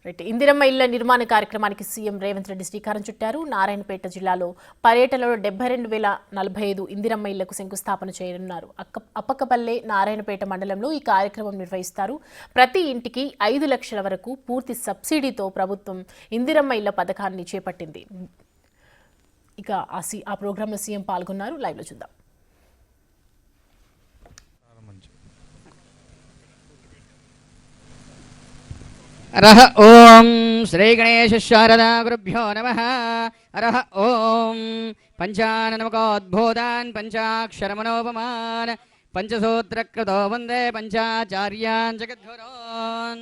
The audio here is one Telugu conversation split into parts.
రైట్. ఇందిరమ్మ ఇళ్ల నిర్మాణ కార్యక్రమానికి సీఎం రేవంత్ రెడ్డి శ్రీకారం చుట్టారు. నారాయణపేట జిల్లాలో పర్యటనలో 72,045 ఇందిరమ్మ ఇళ్లకు శంకుస్థాపన చేయనున్నారు. అప్పక్కపల్లె నారాయణపేట మండలంలో ఈ కార్యక్రమం నిర్వహిస్తారు. ప్రతి ఇంటికి 5 లక్షల వరకు పూర్తి సబ్సిడీతో ప్రభుత్వం ఇందిరమ్మ ఇళ్ల పథకాన్ని చేపట్టింది. ఇక ఆ ప్రోగ్రాంలో సీఎం పాల్గొన్నారు. లైవ్లో చూద్దాం. అరహ ఓం శ్రీ గణేశ శారదా గురుభ్యో నమః. అరహ ఓం పంచాననమకోద్బోధాన్ పంచాక్షరమనోపమాన్ పంచసూత్రకృతో వందే పంచాచార్యాన్ జగద్గురోన్.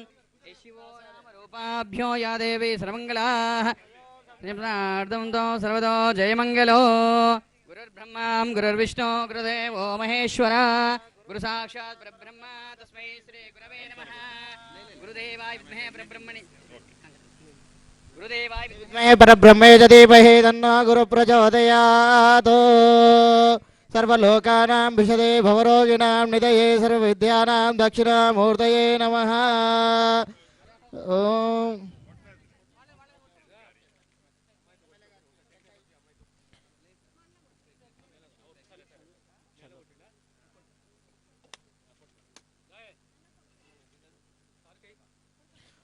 శివో నామరూపాభ్యో యా దేవీ సర్వమంగళాః ప్రార్థంతో సర్వదో జయమంగళో. గురుర్బ్రహ్మా గురుర్విష్ణు గురుదేవో మహేశ్వర గురు సాక్షాత్ పరబ్రహ్మ తస్మై శ్రీ గురవే నమః. గురుదేవాయ విద్మహే పరబ్రహ్మణి గురుదేవాయ విద్మహే పరబ్రహ్మే ధీమహి తన్నో గురు ప్రచోదయాత్. సర్వలోకానాం విశదే భవరోగిణాం నిధయే సర్వవిద్యానాం దక్షిణామూర్తయే నమః. ఓం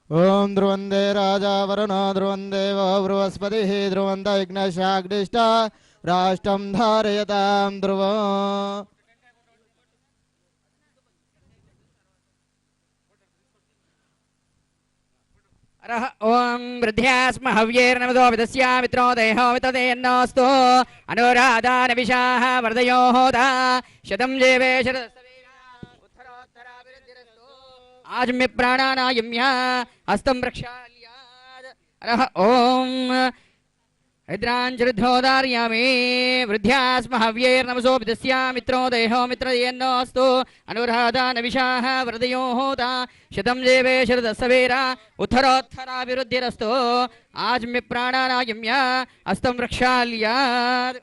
ఓం ధ్రువందే రాజా వరుణో ధ్రువందే వో బృహస్పతి ధ్రువంత యజ్ఞశాగ్నిష్ట రాష్ట్రం ధారయతాం ధ్రువం. అరహ ఓం వృద్ధ్యాస్మ హవ్యేర్నమదో విదస్యా మిత్రో దేహో వితదేన్నోస్తు అనురాధాన విశాః వర్ధయో హోదా శతం జీవే आज में प्राणानायम्या हस्तं प्रक्षाल्याद. अरह ओम हृद्रांचरुद्धोदार्यामि वृद्ध्यास्म हव्यैर्नमसो विदस्या मित्रो देहो मित्रयेन्नोऽस्तु अनुराधानविशाः वरदयो होता शतं जीवे शरदस्सवेरा उत्तरोत्तराभिवृद्धिरस्तु. आज में प्राणानायम्या हस्तं प्रक्षाल्याद.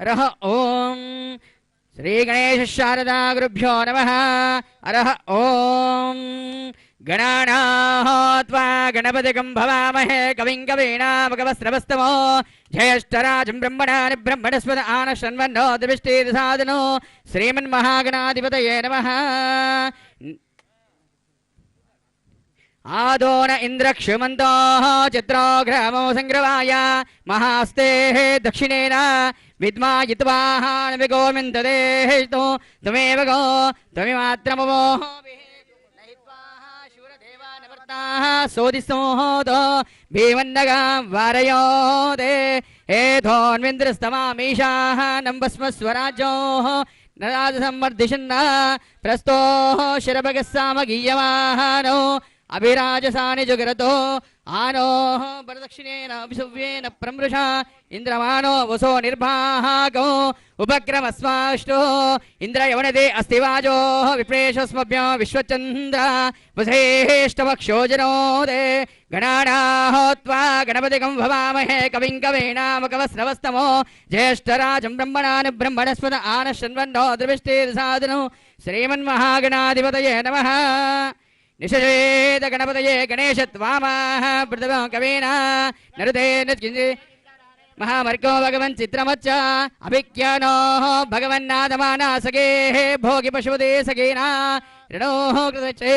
अरह ओम श्री गणेश शारदा गुरुभ्यो नमः. अरह ओम गणानात्वा गणपतिगं भवामहे कविं कवीनामकवस्त्रवस्तमो ज्येष्ठराजं ब्रह्मणानि ब्रह्मणस्पद आनशन्वन्नो दिविष्टिर्सादनो श्रीमन्महागणाधिपतये नमः. आदोन इंद्रक्षुमन्तो चित्रोग्रामो संग्रवाय महास्तेः दक्षिणेन विद्मायित्वाहान विगोमिन्ददेहितो त्वमेव गो त्वमेमात्रमवो नहित्वाः शूरदेवानवर्ताः सोदिस्तोतो भीमन्नगां वारयो दे एधोन्विन्द्रस्तमामीशाः नम्बस्मस्वराज्योः नराजसम्मर्दिशन्ना प्रस्तोः शिरभगस्सामगीयमानो अभिराजसानि जुगरतो आनो वरदक्षिणेन अभिसव्येन प्रमृषा इंद्रमानो वसो निर्भागो उपक्रमस्वाष्टो इंद्रयवनदे अस्तिवाजो विप्रेशस्मभ्यो विश्वचन्द्र वसेष्टवक्षोजनो दे गणानाहोत्वा गणपतिगं भवामहे कविं कवीनामकवस्त्रवस्तमो ज्येष्ठराजं ब्रह्मणानि ब्रह्मणस्पद आनशन्वन्नो द्रविष्टिर्सादनो श्रीमन्महागणाधिपतये नमः. निषेध गणपतये गणेशत्वामाः पृथ्वी कवीना नरुते नृत्किञ्जि महामर्को भगवन् चित्रमच्च अभिज्ञानो भगवन्नादमानासगेः भोगि पशुपते सगेना ऋणोः कृतचे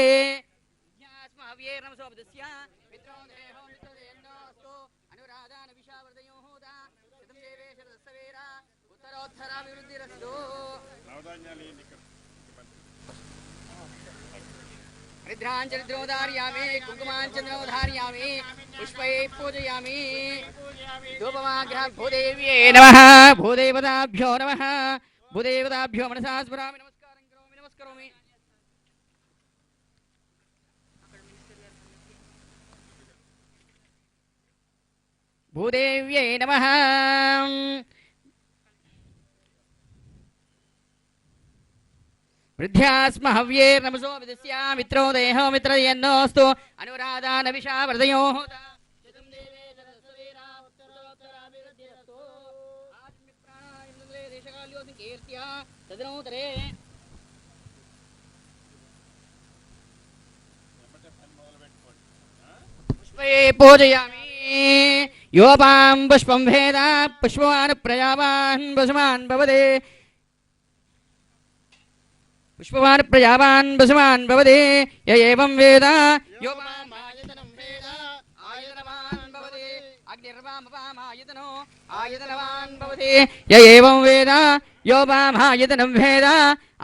हरिद्रांचलिद्रोधारयामि कुङ्कुमाञ्चन्द्रोधारयामि पुष्पैः पूजयामि धूपमाग्रह भूदेव्यै नमः. भूदेवताभ्यो नमः. भूदेवताभ्यो मनसा स्मरामि नमस्कारं करोमि. भूदेव्यै नमः. वृद्ध्यास्म हव्यैर्नमसो विदस्या मित्रो देहो मित्रयेन्नोऽस्तु अनुराधानविशा वर्धयो होता शतं देवे शरदस्सवेरा उत्तरोत्तराभिवृद्धिरस्तु. आज में प्राणाय देशकाल्यो कीर्त्या तदनोतरे पूजयामि योपां पुष्पं भेद पुष्पवान् प्रजावान् वसुमान् भवते पुष्पवान् प्रजावान् वसुमान् भवते य एवं वेद योपाम् आयतनं वेद आयतनवान् भवते अग्निर्वामपामायतनो आयतनवान् भवते य एवं वेद योपाम् आयतनं वेद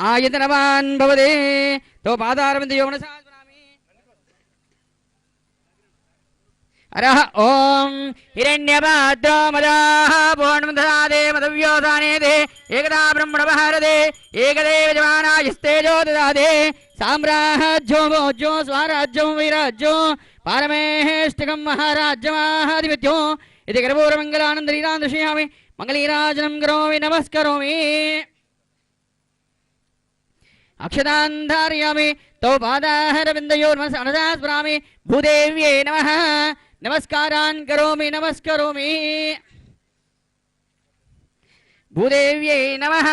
आयतनवान् भवते तो पादारविन्द योमनसा अरह ओम हिरण्यपात्रो मदाः पूर्णमदधादे मदव्योधाने दे एकदा ब्रह्मणवहरदे एकदेव जवानायस्तेजो ददादे साम्राज्यो भोज्यो स्वराज्यो वीराज्यो पारमेष्टिकं महाराज्यमाधिपत्यो इति गर्भोरमङ्गलानन्दरीरान् दर्शयामि मङ्गलीराजनं करोमि नमस्करोमि अक्षतान् धारयामि तौ पादारविन्दयोर्मनसा स्मरामि भूदेव्यै नमः नमस्कारान् करोमि नमस्करोमि भूदेव्यै नमः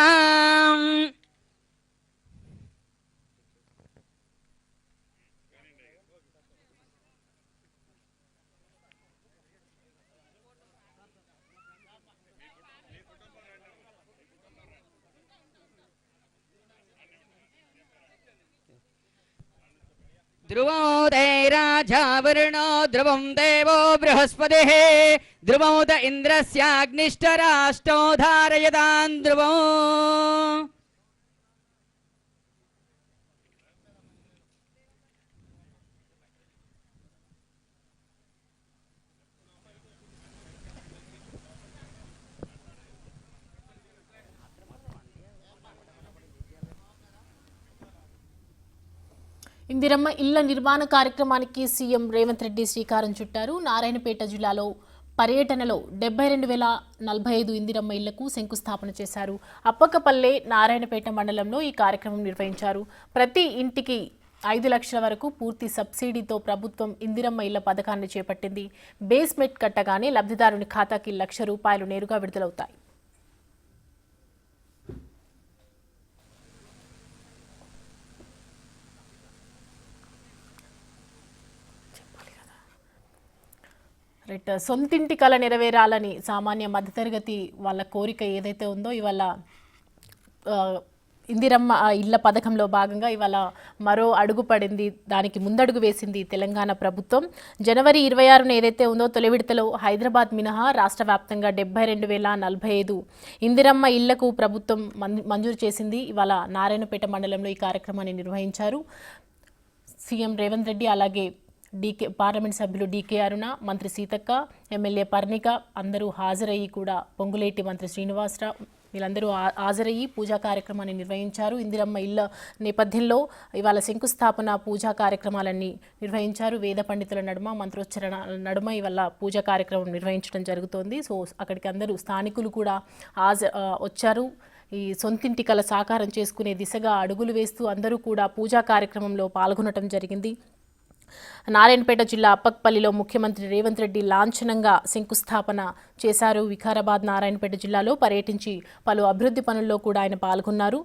ध्रुवोदयराजावरुणो ध्रुवं देवो बृहस्पतिः ध्रुवोद इन्द्रस्याग्निष्टराष्टो धारयतां ध्रुवो ఇందిరమ్మ ఇళ్ల నిర్మాణ కార్యక్రమానికి సీఎం రేవంత్ రెడ్డి శ్రీకారం చుట్టారు. నారాయణపేట జిల్లాలో పర్యటనలో 72,045 ఇందిరమ్మ ఇళ్లకు శంకుస్థాపన చేశారు. అప్పకపల్లె నారాయణపేట మండలంలో ఈ కార్యక్రమం నిర్వహించారు. ప్రతి ఇంటికి 5 లక్షల వరకు పూర్తి సబ్సిడీతో ప్రభుత్వం ఇందిరమ్మ ఇళ్ల పథకాన్ని చేపట్టింది. బేస్మెంట్ కట్టగానే లబ్ధిదారుని ఖాతాకి ₹1,00,000 నేరుగా విడుదలవుతాయి. రైట్, సొంతింటి కళ నెరవేరాలని సామాన్య మధ్యతరగతి వాళ్ళ కోరిక ఏదైతే ఉందో ఇవాళ ఇందిరమ్మ ఇళ్ల పథకంలో భాగంగా ఇవాళ మరో అడుగు పడింది. దానికి ముందడుగు వేసింది తెలంగాణ ప్రభుత్వం. జనవరి 26న ఏదైతే ఉందో తొలి విడతలో హైదరాబాద్ మినహా రాష్ట్ర వ్యాప్తంగా 72,045 ఇందిరమ్మ ఇళ్లకు ప్రభుత్వం మంజూరు చేసింది. ఇవాళ నారాయణపేట మండలంలో ఈ కార్యక్రమాన్ని నిర్వహించారు. సీఎం రేవంత్ రెడ్డి అలాగే పార్లమెంట్ సభ్యులు డీకే అరుణ, మంత్రి సీతక్క, ఎమ్మెల్యే పర్ణిక అందరూ హాజరయ్యి కూడా పొంగులేటి మంత్రి శ్రీనివాసరావు వీళ్ళందరూ హాజరయ్యి పూజా కార్యక్రమాన్ని నిర్వహించారు. ఇందిరమ్మ ఇళ్ల నేపథ్యంలో ఇవాళ శంకుస్థాపన పూజా కార్యక్రమాలన్నీ నిర్వహించారు. వేద పండితుల నడుమ మంత్రోచ్చరణల నడుమ ఇవాళ పూజా కార్యక్రమం నిర్వహించడం జరుగుతోంది. సో అక్కడికి అందరూ స్థానికులు కూడా వచ్చారు. ఈ సొంతింటి కల సాకారం చేసుకునే దిశగా అడుగులు వేస్తూ అందరూ కూడా పూజా కార్యక్రమంలో పాల్గొనడం జరిగింది. నారాయణపేట జిల్లా అప్పక్పల్లిలో ముఖ్యమంత్రి రేవంత్ రెడ్డి లాంఛనంగా శంకుస్థాపన చేశారు. వికారాబాద్, నారాయణపేట జిల్లాలో పర్యటించి పలు అభివృద్ధి పనుల్లో కూడా ఆయన పాల్గొన్నారు.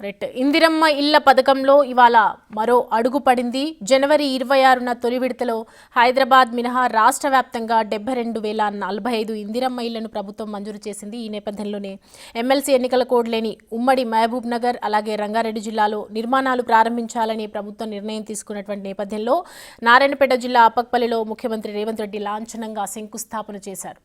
రైట్, ఇందిరమ్మ ఇళ్ల పథకంలో ఇవాళ మరో అడుగు పడింది. జనవరి 26న తొలి విడతలో హైదరాబాద్ మినహా రాష్ట్ర వ్యాప్తంగా 72,045 ఇందిరమ్మ ఇళ్లను ప్రభుత్వం మంజూరు చేసింది. ఈ నేపథ్యంలోనే ఎమ్మెల్సీ ఎన్నికల కోడ్ లేని ఉమ్మడి మహబూబ్ నగర్ అలాగే రంగారెడ్డి జిల్లాలో నిర్మాణాలు ప్రారంభించాలని ప్రభుత్వం నిర్ణయం తీసుకున్నటువంటి నేపథ్యంలో నారాయణపేట జిల్లా అప్పక్పల్లిలో ముఖ్యమంత్రి రేవంత్ రెడ్డి లాంఛనంగా శంకుస్థాపన చేశారు.